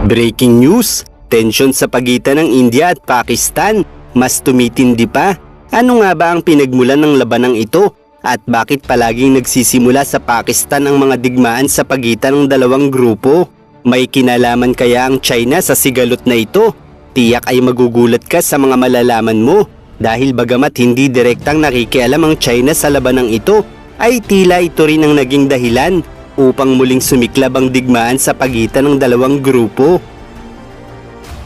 Breaking news, tensyon sa pagitan ng India at Pakistan, mas tumitindi pa. Ano nga ba ang pinagmulan ng labanang ito? At bakit palaging nagsisimula sa Pakistan ang mga digmaan sa pagitan ng dalawang grupo? May kinalaman kaya ang China sa sigalot na ito? Tiyak ay magugulat ka sa mga malalaman mo. Dahil bagamat hindi direktang nakikialam ang China sa labanang ito, ay tila ito rin ang naging dahilan upang muling sumiklab ang digmaan sa pagitan ng dalawang grupo.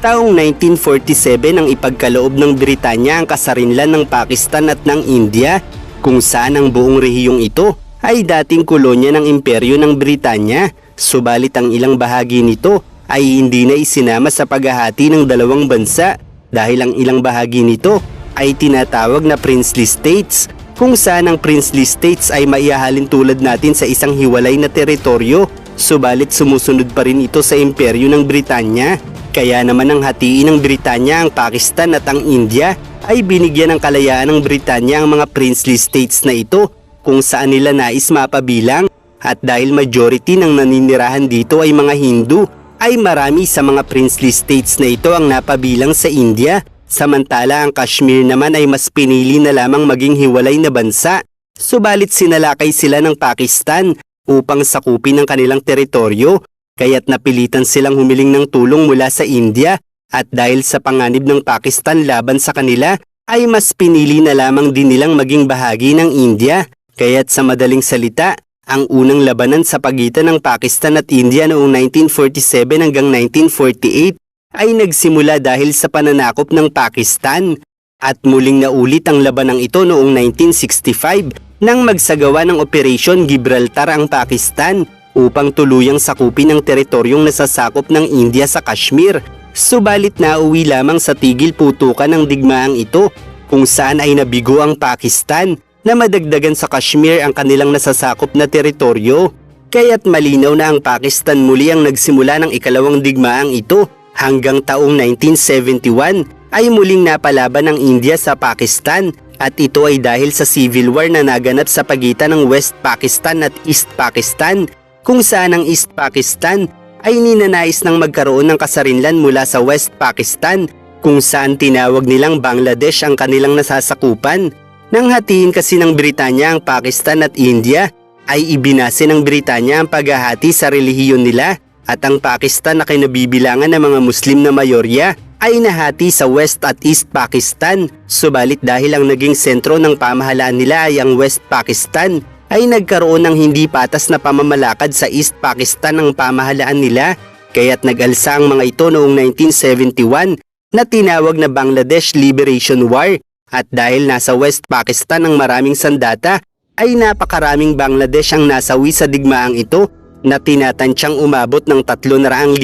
Taong 1947 ang ipagkaloob ng Britanya ang kasarinlan ng Pakistan at ng India, kung saan ang buong rehiyong ito ay dating kolonya ng imperyo ng Britanya, subalit ang ilang bahagi nito ay hindi na isinama sa paghahati ng dalawang bansa dahil ang ilang bahagi nito ay tinatawag na princely states, kung saan ang princely states ay maihahalin tulad natin sa isang hiwalay na teritoryo, subalit sumusunod pa rin ito sa imperyo ng Britanya. Kaya naman ang hatiin ng Britanya ang Pakistan at ang India ay binigyan ng kalayaan ng Britanya ang mga princely states na ito kung saan nila nais mapabilang, at dahil majority ng naninirahan dito ay mga Hindu, ay marami sa mga princely states na ito ang napabilang sa India. Samantala ang Kashmir naman ay mas pinili na lamang maging hiwalay na bansa, subalit sinalakay sila ng Pakistan upang sakupin ang kanilang teritoryo, kaya't napilitan silang humiling ng tulong mula sa India, at dahil sa panganib ng Pakistan laban sa kanila ay mas pinili na lamang din nilang maging bahagi ng India. Kaya't sa madaling salita, ang unang labanan sa pagitan ng Pakistan at India noong 1947 hanggang 1948 ay nagsimula dahil sa pananakop ng Pakistan, at muling naulit ang labanang ito noong 1965 nang magsagawa ng Operation Gibraltar ang Pakistan upang tuluyang sakupin ang teritoryong nasasakop ng India sa Kashmir. Subalit nauwi lamang sa tigil putukan ng digmaang ito, kung saan ay nabigo ang Pakistan na madagdagan sa Kashmir ang kanilang nasasakop na teritoryo. Kaya't malinaw na ang Pakistan muli ang nagsimula ng ikalawang digmaang ito, hanggang taong 1971 ay muling napalaban ng India sa Pakistan, at ito ay dahil sa civil war na naganap sa pagitan ng West Pakistan at East Pakistan, kung saan ang East Pakistan ay ninanais ng magkaroon ng kasarinlan mula sa West Pakistan, kung saan tinawag nilang Bangladesh ang kanilang nasasakupan. Nang hatiin kasi ng Britanya ang Pakistan at India, ay ibinase ng Britanya ang paghahati sa relihiyon nila, at ang Pakistan na kinabibilangan ng mga Muslim na mayorya ay nahati sa West at East Pakistan. Subalit dahil ang naging sentro ng pamahalaan nila ay ang West Pakistan, ay nagkaroon ng hindi patas na pamamalakad sa East Pakistan ng pamahalaan nila, kaya't nag-alsa ang mga ito noong 1971 na tinawag na Bangladesh Liberation War, at dahil nasa West Pakistan ang maraming sandata, ay napakaraming Bangladesh ang nasawi sa digmaang ito, na tinatansyang umabot ng 300,000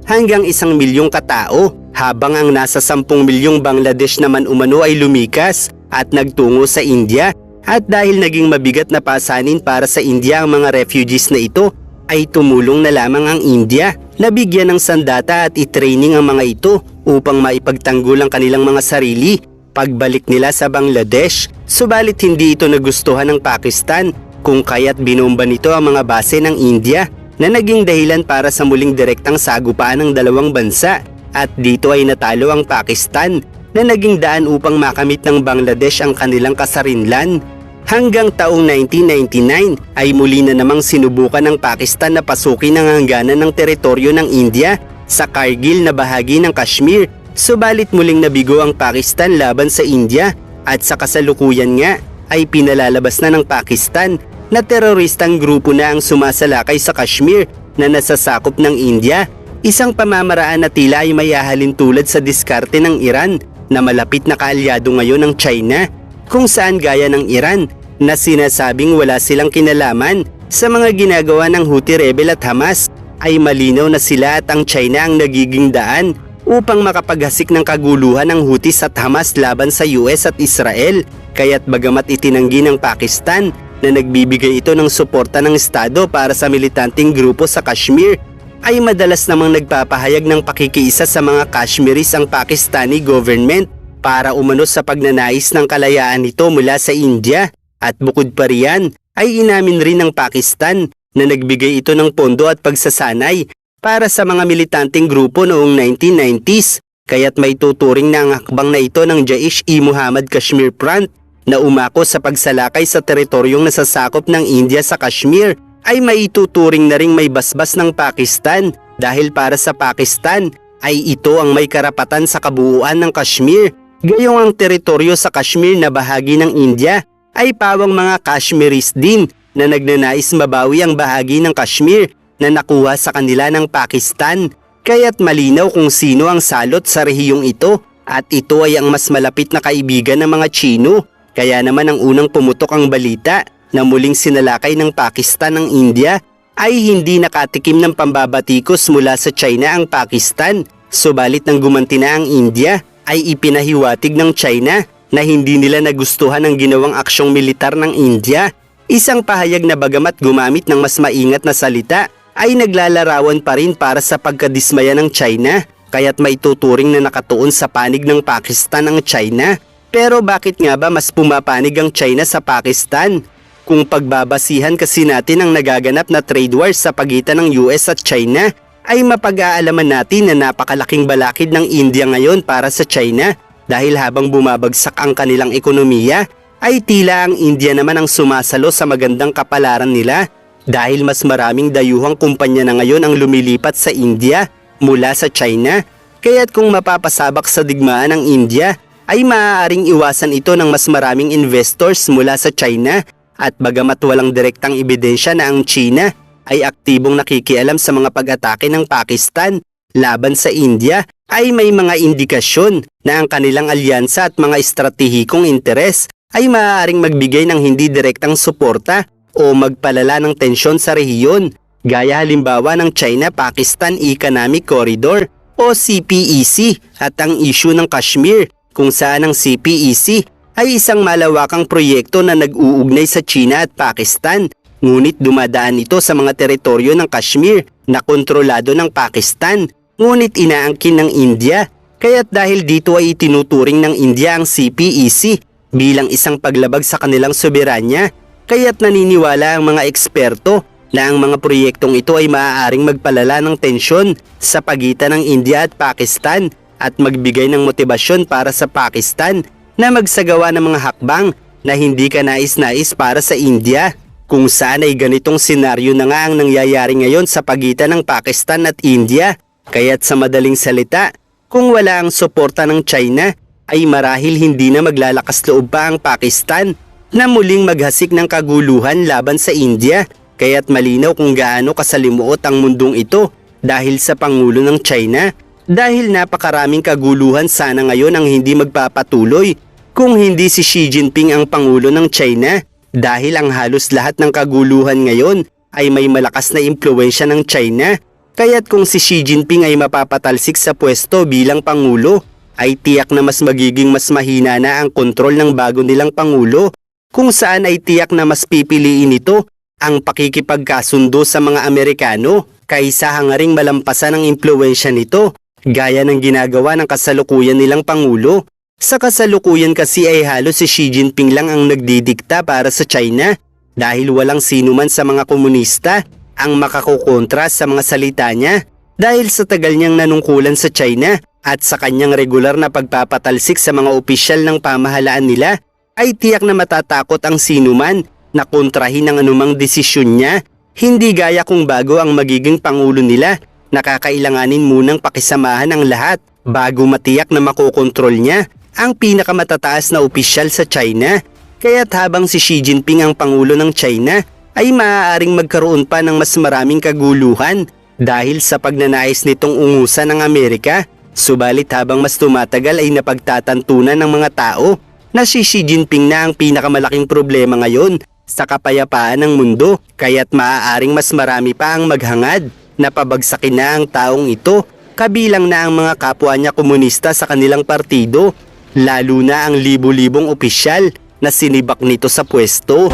hanggang 1 milyong katao, habang ang nasa 10 milyong Bangladesh naman umano ay lumikas at nagtungo sa India. At dahil naging mabigat na pasanin para sa India ang mga refugees na ito, ay tumulong na lamang ang India na bigyan ng sandata at i-training ang mga ito upang maipagtanggol ang kanilang mga sarili pagbalik nila sa Bangladesh. Subalit hindi ito nagustuhan ng Pakistan, kung kaya't binomba nito ang mga base ng India, na naging dahilan para sa muling direktang sagupaan ng dalawang bansa, at dito ay natalo ang Pakistan na naging daan upang makamit ng Bangladesh ang kanilang kasarinlan. Hanggang taong 1999 ay muli na namang sinubukan ng Pakistan na pasukin ang hangganan ng teritoryo ng India sa Kargil na bahagi ng Kashmir, subalit muling nabigo ang Pakistan laban sa India, at sa kasalukuyan nga ay pinalalabas na ng Pakistan na teroristang grupo na ang sumasalakay sa Kashmir na nasasakop ng India, isang pamamaraan na tila ay mayahalin tulad sa diskarte ng Iran na malapit na kaalyado ngayon ng China, kung saan gaya ng Iran na sinasabing wala silang kinalaman sa mga ginagawa ng Houthi rebel at Hamas, ay malinaw na sila at ang China ang nagiging daan upang makapaghasik ng kaguluhan ng Houthis at Hamas laban sa US at Israel. Kaya't bagamat itinanggi ng Pakistan na nagbibigay ito ng suporta ng Estado para sa militanteng grupo sa Kashmir, ay madalas namang nagpapahayag ng pakikiisa sa mga Kashmiris ang Pakistani government para umano sa pagnanais ng kalayaan nito mula sa India. At bukod pa riyan, ay inamin rin ng Pakistan na nagbigay ito ng pondo at pagsasanay para sa mga militanteng grupo noong 1990s, kaya't may tuturing na ang hakbang na ito ng Jaish-e-Mohammed Kashmir Front na umako sa pagsalakay sa teritoryong nasasakop ng India sa Kashmir ay maituturing na ring may basbas ng Pakistan dahil para sa Pakistan ay ito ang may karapatan sa kabuuan ng Kashmir. Gayong ang teritoryo sa Kashmir na bahagi ng India ay pawang mga Kashmiris din na nagnanais mabawi ang bahagi ng Kashmir na nakuha sa kanila ng Pakistan. Kaya't malinaw kung sino ang salot sa rehiyong ito at ito ay ang mas malapit na kaibigan ng mga Tsino. Kaya naman ang unang pumutok ang balita na muling sinalakay ng Pakistan ng India ay hindi nakatikim ng pambabatikos mula sa China ang Pakistan. Subalit nang gumanti na ang India ay ipinahiwatig ng China na hindi nila nagustuhan ang ginawang aksyong militar ng India. Isang pahayag na bagamat gumamit ng mas maingat na salita ay naglalarawan pa rin para sa pagkadismaya ng China, kaya't may tuturing na nakatuon sa panig ng Pakistan ang China. Pero bakit nga ba mas pumapanig ang China sa Pakistan? Kung pagbabasihan kasi natin ang nagaganap na trade wars sa pagitan ng US at China, ay mapag-aalaman natin na napakalaking balakid ng India ngayon para sa China dahil habang bumabagsak ang kanilang ekonomiya, ay tila ang India naman ang sumasalo sa magandang kapalaran nila dahil mas maraming dayuhang kumpanya na ngayon ang lumilipat sa India mula sa China. Kaya't kung mapapasabak sa digmaan ng India, ay maaaring iwasan ito ng mas maraming investors mula sa China at bagamat walang direktang ebidensya na ang China ay aktibong nakikialam sa mga pag-atake ng Pakistan laban sa India, ay may mga indikasyon na ang kanilang alyansa at mga estratehikong interes ay maaaring magbigay ng hindi direktang suporta o magpalala ng tensyon sa rehiyon, gaya halimbawa ng China-Pakistan Economic Corridor o CPEC at ang issue ng Kashmir, kung saan ang CPEC ay isang malawakang proyekto na nag-uugnay sa China at Pakistan, ngunit dumadaan ito sa mga teritoryo ng Kashmir na kontrolado ng Pakistan, ngunit inaangkin ng India. Kaya't dahil dito ay itinuturing ng India ang CPEC bilang isang paglabag sa kanilang soberanya, kaya't naniniwala ang mga eksperto na ang mga proyektong ito ay maaaring magpalala ng tensyon sa pagitan ng India at Pakistan at magbigay ng motibasyon para sa Pakistan na magsagawa ng mga hakbang na hindi kanais-nais para sa India, kung saan ay ganitong senaryo na nga ang nangyayari ngayon sa pagitan ng Pakistan at India. Kaya't sa madaling salita, kung wala ang suporta ng China, ay marahil hindi na maglalakas loob pa ang Pakistan na muling maghasik ng kaguluhan laban sa India. Kaya't malinaw kung gaano kasalimuot ang mundong ito dahil sa Pangulo ng China. Dahil napakaraming kaguluhan sana ngayon ang hindi magpapatuloy kung hindi si Xi Jinping ang Pangulo ng China, dahil ang halos lahat ng kaguluhan ngayon ay may malakas na impluwensya ng China. Kaya't kung si Xi Jinping ay mapapatalsik sa pwesto bilang Pangulo, ay tiyak na mas magiging mas mahina na ang kontrol ng bago nilang Pangulo, kung saan ay tiyak na mas pipiliin ito ang pakikipagkasundo sa mga Amerikano kaysa hangaring malampasan ang impluwensya nito, gaya ng ginagawa ng kasalukuyan nilang Pangulo. Sa kasalukuyan kasi ay halos si Xi Jinping lang ang nagdidikta para sa China dahil walang sino man sa mga komunista ang makakukontra sa mga salita niya dahil sa tagal niyang nanungkulan sa China at sa kanyang regular na pagpapatalsik sa mga opisyal ng pamahalaan nila, ay tiyak na matatakot ang sino man na kontrahin ang anumang desisyon niya. Hindi gaya kung bago ang magiging Pangulo nila, nakakailanganin munang pakisamahan ang lahat bago matiyak na makokontrol niya ang pinakamatataas na opisyal sa China. Kaya't habang si Xi Jinping ang Pangulo ng China, ay maaaring magkaroon pa ng mas maraming kaguluhan dahil sa pagnanais nitong ungusan ng Amerika. Subalit habang mas tumatagal ay napagtatantunan ng mga tao na si Xi Jinping na ang pinakamalaking problema ngayon sa kapayapaan ng mundo, kaya't maaaring mas marami pa ang maghangad na pabagsakin na ang taong ito, kabilang na ang mga kapwa niya komunista sa kanilang partido, lalo na ang libu-libong opisyal na sinibak nito sa pwesto.